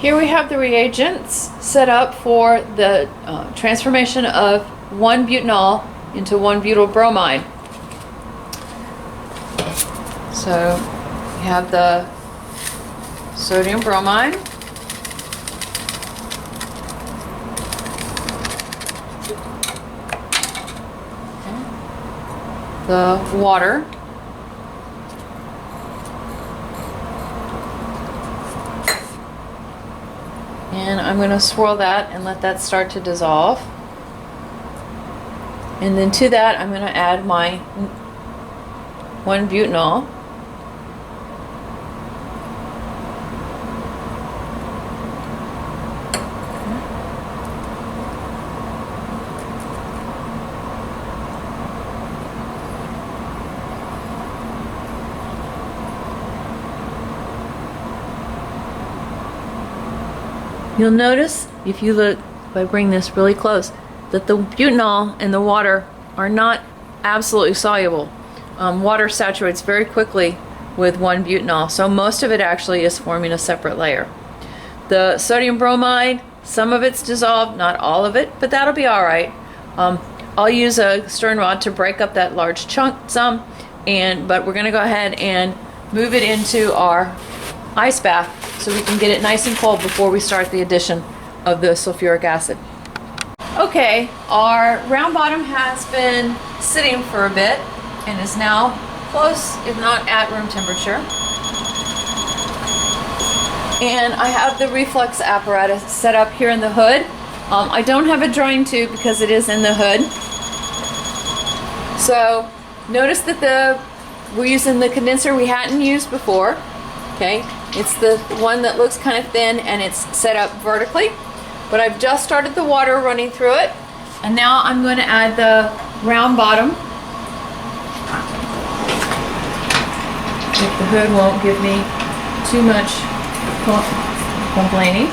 Here we have the reagents set up for the transformation of 1-butanol into 1-butylbromide. So you have the sodium bromide, the water, and I'm going to swirl that and let that start to dissolve. And then to that I'm going to add my 1-butanol. You'll notice, if you look, if I bring this really close, that the butanol and the water are not absolutely soluble. Water saturates very quickly with 1-butanol, so most of it actually is forming a separate layer. The sodium bromide, some of it's dissolved, not all of it, but that'll be all right. I'll use a stirring rod to break up that large chunk some, but we're going to go ahead and move it into our ice bath so we can get it nice and cold before we start the addition of the sulfuric acid. Okay, our round bottom has been sitting for a bit and is now close, if not at room temperature. And I have the reflux apparatus set up here in the hood. I don't have a drying tube because it is in the hood. So notice that we're using the condenser we hadn't used before. Okay, it's the one that looks kind of thin and it's set up vertically, but I've just started the water running through it, and now I'm going to add the round bottom. If the hood won't give me too much complaining.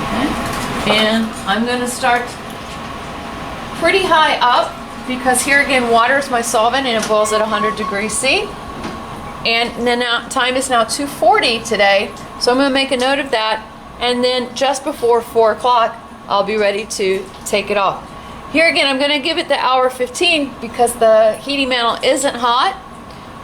Okay. And I'm going to start pretty high up because here again water is my solvent and it boils at 100 degrees C. And then now time is now 2:40 today, so I'm going to make a note of that, and then just before 4 o'clock I'll be ready to take it off. Here again I'm going to give it the hour 15 because the heating mantle isn't hot,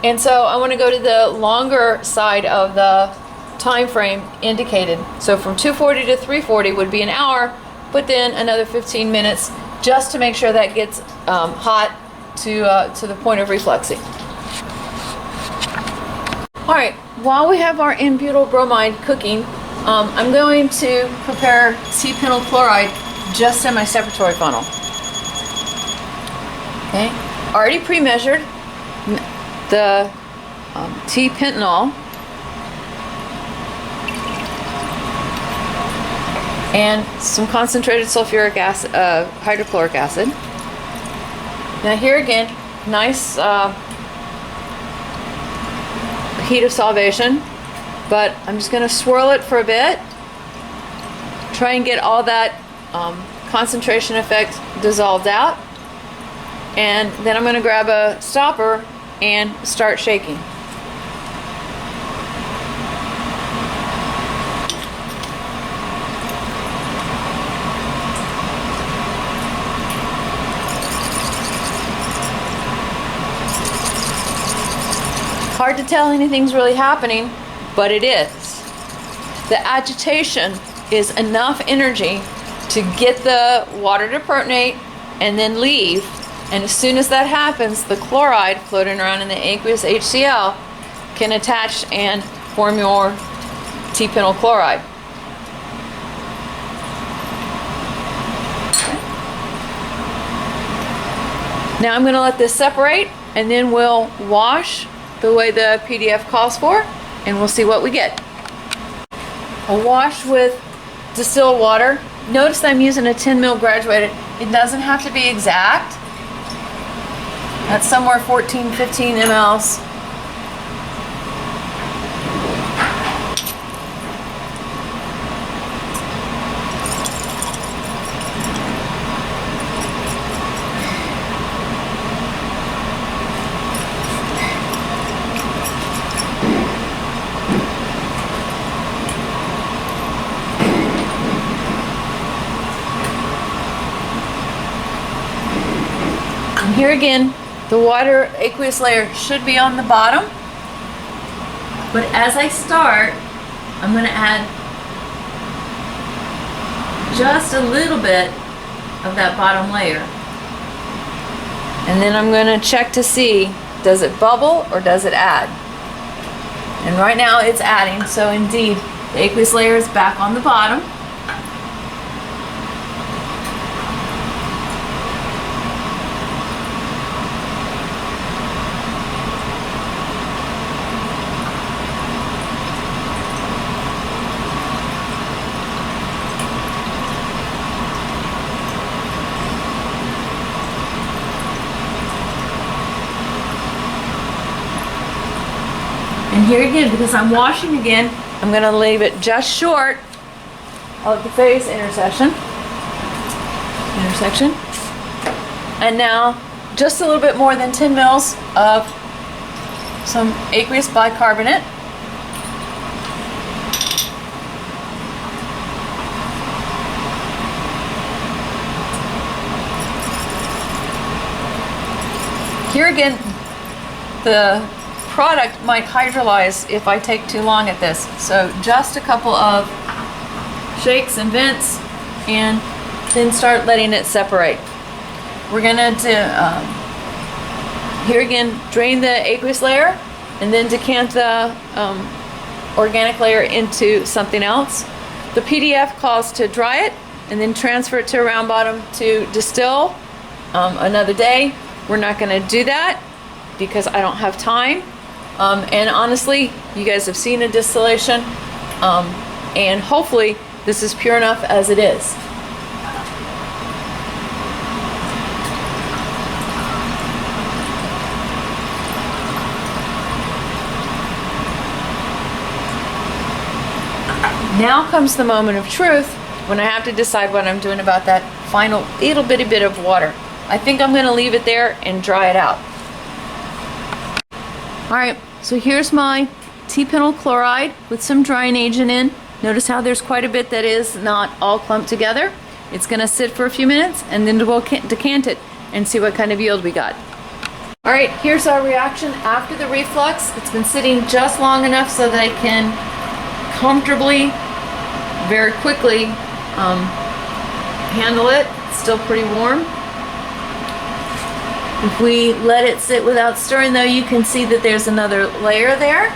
and so I want to go to the longer side of the time frame indicated. So from 2:40 to 3:40 would be an hour, but then another 15 minutes just to make sure that gets hot to the point of refluxing. Alright, while we have our N-butyl bromide cooking, I'm going to prepare T-pentyl chloride just in my separatory funnel. Okay, already pre-measured the T-pentanol and some concentrated sulfuric acid, hydrochloric acid. Now here again, nice heat of solvation, but I'm just going to swirl it for a bit, try and get all that concentration effect dissolved out, and then I'm going to grab a stopper and start shaking. Hard to tell anything's really happening, but it is. The agitation is enough energy to get the water to protonate and then leave, and as soon as that happens, the chloride floating around in the aqueous HCl can attach and form your T-pentyl chloride. Now I'm going to let this separate, and then we'll wash the way the PDF calls for, and we'll see what we get. A wash with distilled water. Notice I'm using a 10 ml graduated. It doesn't have to be exact. That's somewhere 14, 15 mLs. here again, the water aqueous layer should be on the bottom. But as I start, I'm going to add just a little bit of that bottom layer. And then I'm going to check to see, does it bubble or does it add? And right now it's adding, so indeed the aqueous layer is back on the bottom. And here again, because I'm washing again, I'm going to leave it just short of the phase intersection. And now, just a little bit more than 10 mils of some aqueous bicarbonate. Here again, the product might hydrolyze if I take too long at this. So just a couple of shakes and vents and then start letting it separate. We're gonna here again, drain the aqueous layer and then decant the organic layer into something else. The PDF calls to dry it and then transfer it to a round bottom to distill another day. We're not gonna do that because I don't have time. And honestly, you guys have seen a distillation, and hopefully this is pure enough as it is. Now comes the moment of truth when I have to decide what I'm doing about that final little bitty bit of water. I think I'm going to leave it there and dry it out. All right, so here's my T-pentyl chloride with some drying agent in. Notice how there's quite a bit that is not all clumped together. It's going to sit for a few minutes and then we'll decant it and see what kind of yield we got. All right, here's our reaction after the reflux. It's been sitting just long enough so that I can comfortably, very quickly handle it. It's still pretty warm. If we let it sit without stirring though, you can see that there's another layer there.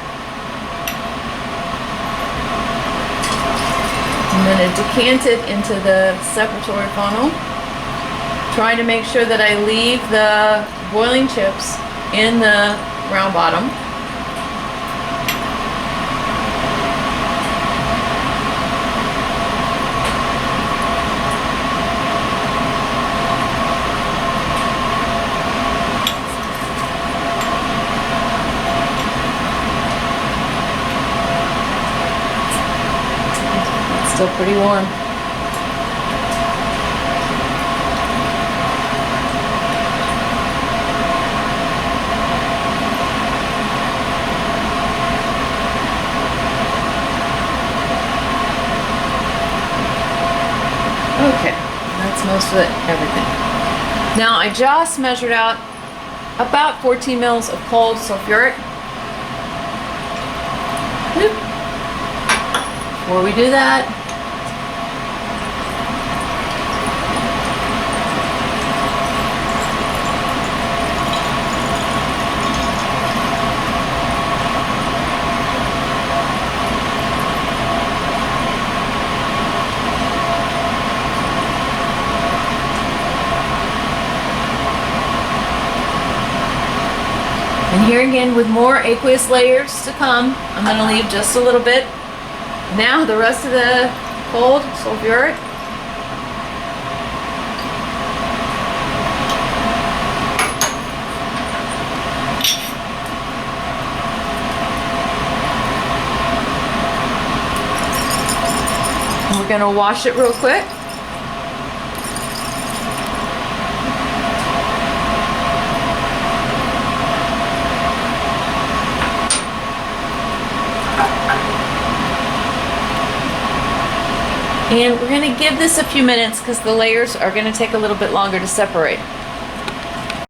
I'm going to decant it into the separatory funnel. Trying to make sure that I leave the boiling chips in the round bottom. Still pretty warm. Okay, that's most of it, everything. Now I just measured out about 14 mils of cold sulfuric. Before we do that, and here again with more aqueous layers to come, I'm going to leave just a little bit. Now the rest of the cold sulfuric. And we're going to wash it real quick. And we're going to give this a few minutes because the layers are going to take a little bit longer to separate.